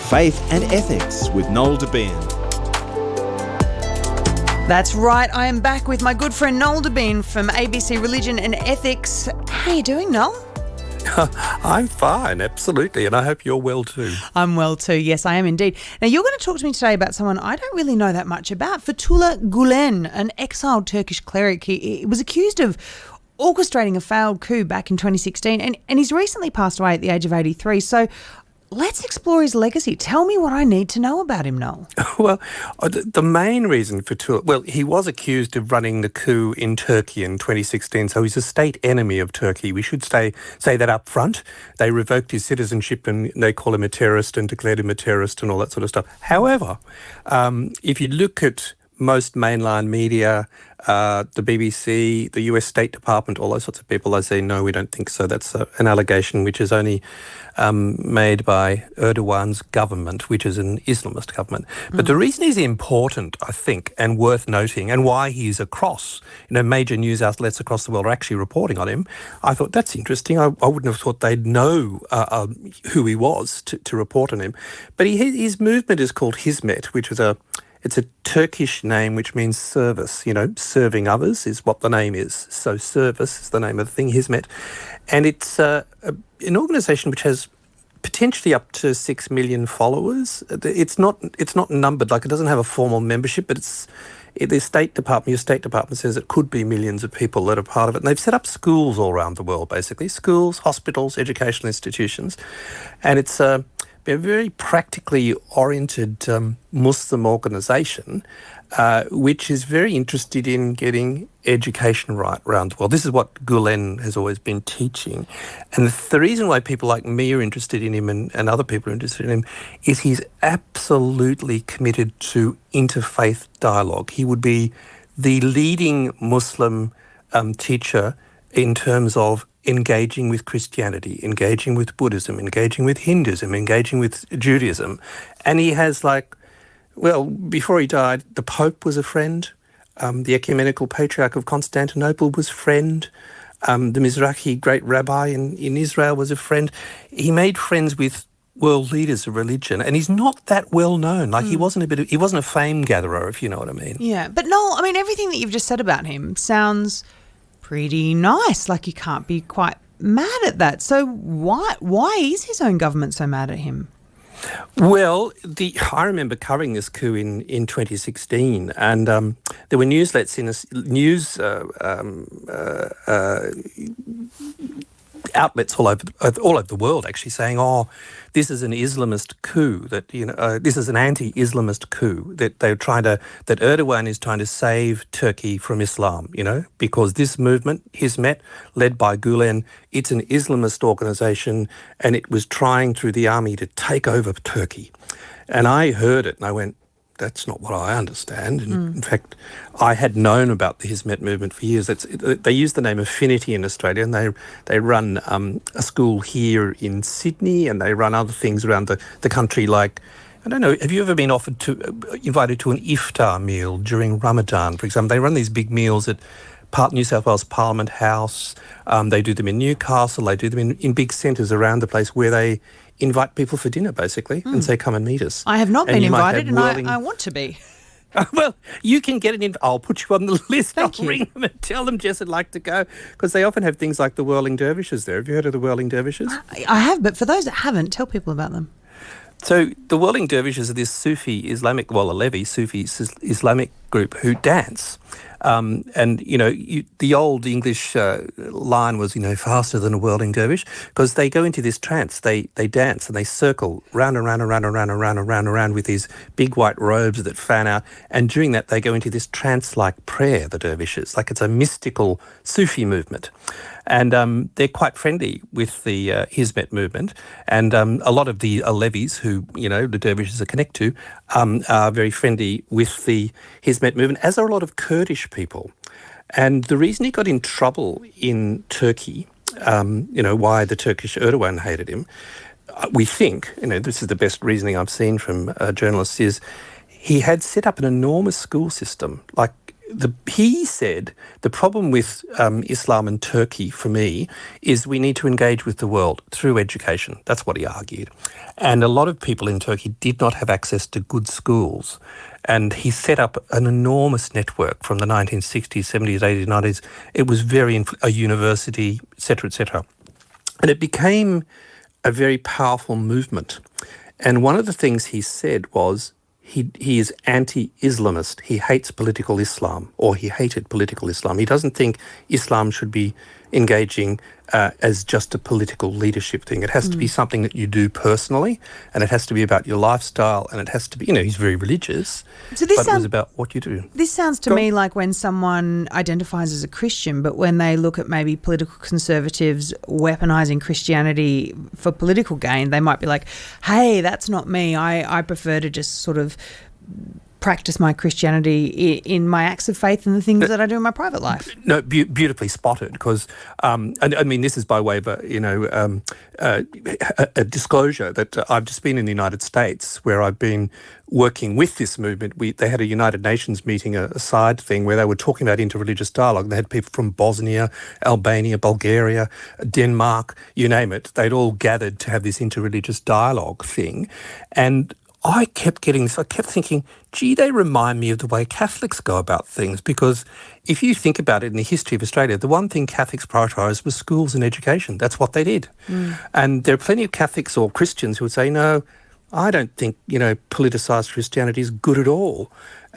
Faith and Ethics with Noel Debien. That's right, I am back with my good friend Noel Debien from ABC Religion and Ethics. How are you doing, Noel? I'm fine, absolutely, and I hope you're well too. I'm well too, yes, I am indeed. Now, you're going to talk to me today about someone I don't really know that much about, Fethullah Gulen, an exiled Turkish cleric. He was accused of orchestrating a failed coup back in 2016, and he's recently passed away at the age of 83. So let's explore his legacy. Tell me what I need to know about him, Noel. Well, the main reason for he was accused of running the coup in Turkey in 2016, so he's a state enemy of Turkey. We should say that up front. They revoked his citizenship and they call him a terrorist and declared him a terrorist and all that sort of stuff. However, if you look at most mainline media, the BBC, the US State Department, all those sorts of people, they say, no, we don't think so. That's an allegation which is only made by Erdogan's government, which is an Islamist government. But the reason he's important, I think, and worth noting, and why he's across, major news outlets across the world are actually reporting on him, I thought, that's interesting. I wouldn't have thought they'd know who he was to report on him. But his movement is called Hizmet, which is it's a Turkish name which means service, serving others is what the name is. So service is the name of the thing, Hizmet. And it's an organisation which has potentially up to 6 million followers. It's not numbered, like it doesn't have a formal membership, but your State Department says it could be millions of people that are part of it. And they've set up schools all around the world, basically. Schools, hospitals, educational institutions. And it's a very practically oriented Muslim organisation, which is very interested in getting education right around the world. This is what Gulen has always been teaching. And the reason why people like me are interested in him and other people are interested in him is he's absolutely committed to interfaith dialogue. He would be the leading Muslim teacher in terms of engaging with Christianity, engaging with Buddhism, engaging with Hinduism, engaging with Judaism. And he has before he died, the Pope was a friend, the Ecumenical Patriarch of Constantinople was a friend, the Mizrahi great rabbi in Israel was a friend. He made friends with world leaders of religion, and he's not that well known. He wasn't a fame gatherer, if you know what I mean. Yeah, but Noel, everything that you've just said about him sounds pretty nice. You can't be quite mad at that. So why is his own government so mad at him? Well, I remember covering this coup in 2016, and there were newslets outlets all over the world actually saying, this is an Islamist coup, that this is an anti-Islamist coup, that Erdogan is trying to save Turkey from Islam, because this movement, Hizmet, led by Gulen, it's an Islamist organisation and it was trying through the army to take over Turkey. And I heard it and I went, that's not what I understand. And in fact, I had known about the Hizmet movement for years. They use the name Affinity in Australia, and they run a school here in Sydney, and they run other things around the country. Like, I don't know, have you ever been invited to an iftar meal during Ramadan, for example? They run these big meals at New South Wales Parliament House. They do them in Newcastle. They do them in big centres around the place where they invite people for dinner, basically, and say, come and meet us. I have not been invited, and I want to be. Well, you can get an invite. I'll put you on the list. I'll ring them and tell them Jess would like to go, because they often have things like the Whirling Dervishes there. Have you heard of the Whirling Dervishes? I have, but for those that haven't, tell people about them. So the Whirling Dervishes are this Sufi Islamic, Sufi Islamic group who dance. The old English line was, faster than a whirling dervish, because they go into this trance. They dance and they circle round and round and round and round and round and round and round with these big white robes that fan out. And during that, they go into this trance-like prayer, the dervishes, like it's a mystical Sufi movement. And they're quite friendly with the Hizmet movement. And a lot of the Alevis, who, the dervishes are connected to, are very friendly with the Hizmet movement, as are a lot of Kurdish people. And the reason he got in trouble in Turkey, why the Turkish Erdogan hated him, we think, this is the best reasoning I've seen from journalists, is he had set up an enormous school system, like he said the problem with Islam and Turkey, for me, is we need to engage with the world through education. That's what he argued. And a lot of people in Turkey did not have access to good schools. And he set up an enormous network from the 1960s, 70s, 80s, 90s. It was a university, et cetera, and it became a very powerful movement. And one of the things he said was he is anti-Islamist. He hates political Islam, or he hated political Islam. He doesn't think Islam should be engaging as just a political leadership thing. It has to be something that you do personally, and it has to be about your lifestyle, and it has to be, he's very religious, but it was about what you do. This sounds to me like when someone identifies as a Christian, but when they look at maybe political conservatives weaponising Christianity for political gain, they might be like, hey, that's not me. I prefer to just sort of practice my Christianity in my acts of faith and the things that I do in my private life. No, beautifully spotted, because, I mean, this is by way of a disclosure that I've just been in the United States, where I've been working with this movement. They had a United Nations meeting, a side thing, where they were talking about interreligious dialogue. They had people from Bosnia, Albania, Bulgaria, Denmark, you name it. They'd all gathered to have this interreligious dialogue thing. And I kept thinking, gee, they remind me of the way Catholics go about things, because if you think about it in the history of Australia, the one thing Catholics prioritised was schools and education. That's what they did. And there are plenty of Catholics or Christians who would say, no, I don't think, politicised Christianity is good at all.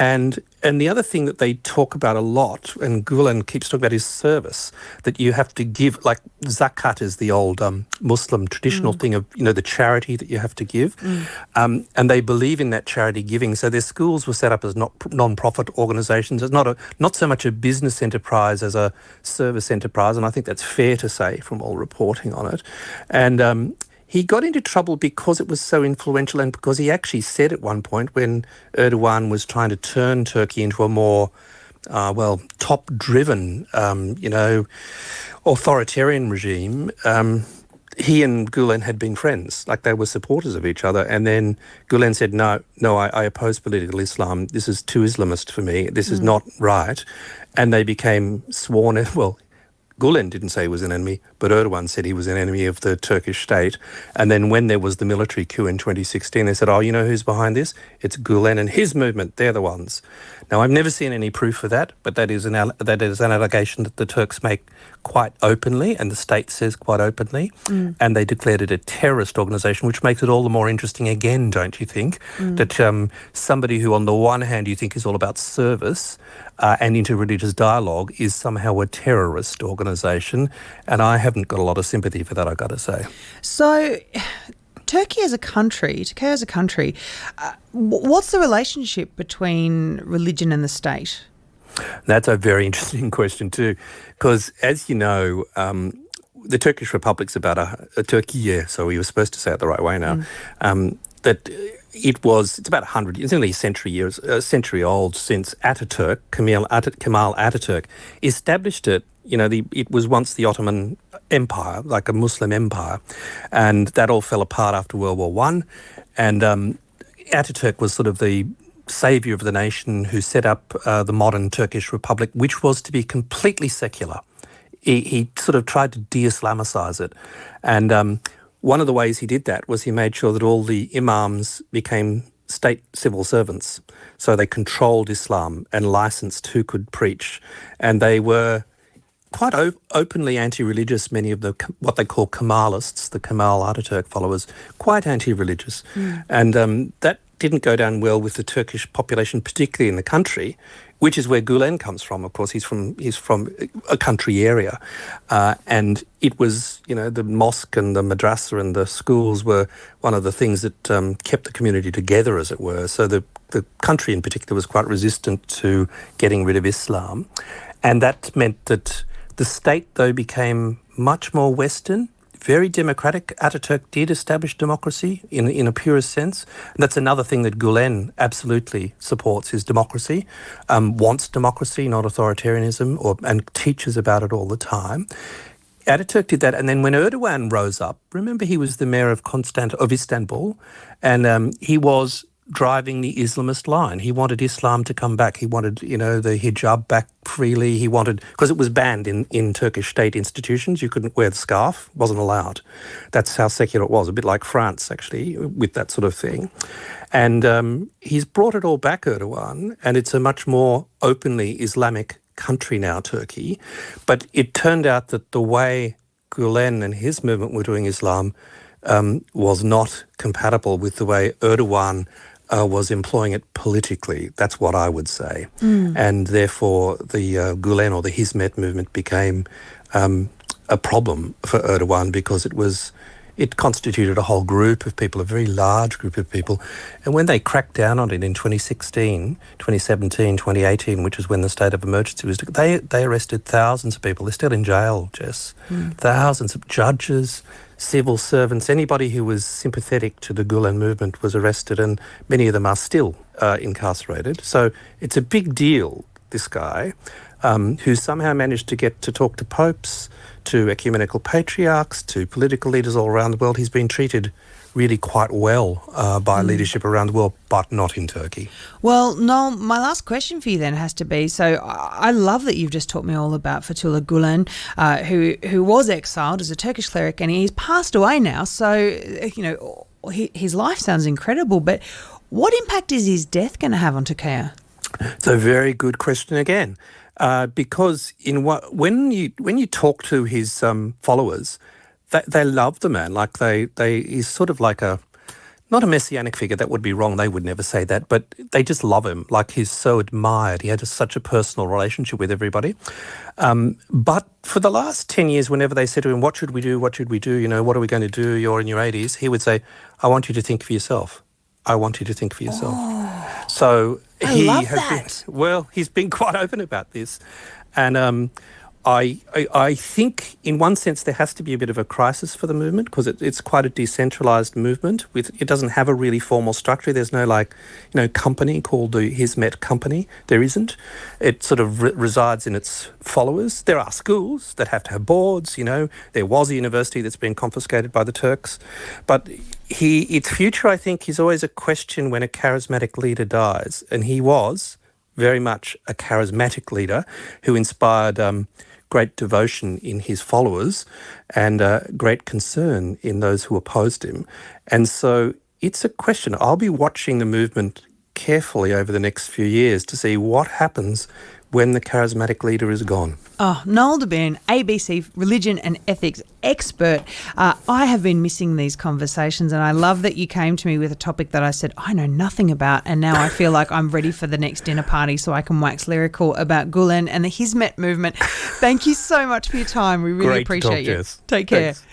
And the other thing that they talk about a lot, and Gulen keeps talking about, is service, that you have to give, like zakat is the old Muslim traditional thing of, the charity that you have to give. And they believe in that charity giving. So their schools were set up as non-profit organisations. It's not so much a business enterprise as a service enterprise, and I think that's fair to say from all reporting on it. And he got into trouble because it was so influential, and because he actually said at one point, when Erdogan was trying to turn Turkey into a more, top-driven, authoritarian regime, he and Gulen had been friends, like they were supporters of each other. And then Gulen said, no, I oppose political Islam. This is too Islamist for me. This is not right. And they became sworn, Gulen didn't say he was an enemy, but Erdogan said he was an enemy of the Turkish state. And then when there was the military coup in 2016, they said, you know who's behind this? It's Gulen and his movement. They're the ones. Now, I've never seen any proof of that, but that is an allegation that the Turks make quite openly, and the state says quite openly. And they declared it a terrorist organisation, which makes it all the more interesting again, don't you think? That somebody who, on the one hand, you think is all about service and interreligious dialogue, is somehow a terrorist organisation. And I haven't got a lot of sympathy for that, I've got to say. So Turkey as a country, what's the relationship between religion and the state? That's a very interesting question too, because as you know, the Turkish Republic's about Turkey, so we were supposed to say it the right way now, that it's about 100, it's only a century old since Ataturk, Kemal Ataturk, established it. It was once the Ottoman Empire, like a Muslim empire, and that all fell apart after World War I. And Ataturk was sort of the saviour of the nation who set up the modern Turkish Republic, which was to be completely secular. He sort of tried to de-Islamicize it. And one of the ways he did that was he made sure that all the imams became state civil servants. So they controlled Islam and licensed who could preach. And they were quite openly anti-religious, many of what they call Kemalists, the Kemal Ataturk followers, quite anti-religious. And that didn't go down well with the Turkish population, particularly in the country, which is where Gulen comes from. Of course, he's from a country area. And it was, the mosque and the madrasa and the schools were one of the things that kept the community together, as it were. So the country in particular was quite resistant to getting rid of Islam. And that meant that the state, though, became much more Western, very democratic. Ataturk did establish democracy in a purest sense. And that's another thing that Gulen absolutely supports, is democracy, wants democracy, not authoritarianism, and teaches about it all the time. Ataturk did that, and then when Erdogan rose up, remember he was the mayor of Istanbul, and he was driving the Islamist line. He wanted Islam to come back. He wanted, the hijab back freely. He wanted, because it was banned in Turkish state institutions. You couldn't wear the scarf. It wasn't allowed. That's how secular it was, a bit like France, actually, with that sort of thing. And he's brought it all back, Erdogan, and it's a much more openly Islamic country now, Turkey. But it turned out that the way Gulen and his movement were doing Islam was not compatible with the way Erdogan was employing it politically. That's what I would say. And therefore, the Gulen or the Hizmet movement became a problem for Erdogan because it constituted a whole group of people, a very large group of people. And when they cracked down on it in 2016, 2017, 2018, which is when the state of emergency was, they arrested thousands of people. They're still in jail, Jess. Thousands of judges, civil servants, anybody who was sympathetic to the Gulen movement was arrested, and many of them are still incarcerated. So it's a big deal, this guy, who somehow managed to get to talk to popes, to ecumenical patriarchs, to political leaders all around the world. He's been treated really quite well by leadership around the world, but not in Turkey. Well, Noel, my last question for you then has to be, so I love that you've just taught me all about Fethullah Gulen, who was exiled as a Turkish cleric, and he's passed away now. So, his life sounds incredible, but what impact is his death going to have on Turkey? It's a very good question again. Because when you talk to his followers, they love the man. Like he's sort of like not a messianic figure. That would be wrong. They would never say that. But they just love him. Like he's so admired. He had such a personal relationship with everybody. But for the last 10 years, whenever they said to him, "What should we do? What should we do? What are we going to do? You're in your 80s." He would say, "I want you to think for yourself. I want you to think for yourself." Oh, So I love that. He's been quite open about this. And I think in one sense there has to be a bit of a crisis for the movement because it's quite a decentralized movement. It doesn't have a really formal structure. There's no company called the Hizmet Company. There isn't. It sort of resides in its followers. There are schools that have to have boards. There was a university that's been confiscated by the Turks. But its future, I think, is always a question when a charismatic leader dies. And he was very much a charismatic leader who inspired great devotion in his followers and great concern in those who opposed him. And so it's a question. I'll be watching the movement carefully over the next few years to see what happens when the charismatic leader is gone. Oh, Noel Debien, ABC religion and ethics expert. I have been missing these conversations, and I love that you came to me with a topic that I said I know nothing about, and now I feel like I'm ready for the next dinner party so I can wax lyrical about Gulen and the Hizmet movement. Thank you so much for your time. We really Great appreciate to talk, you. Jess. Take care. Thanks.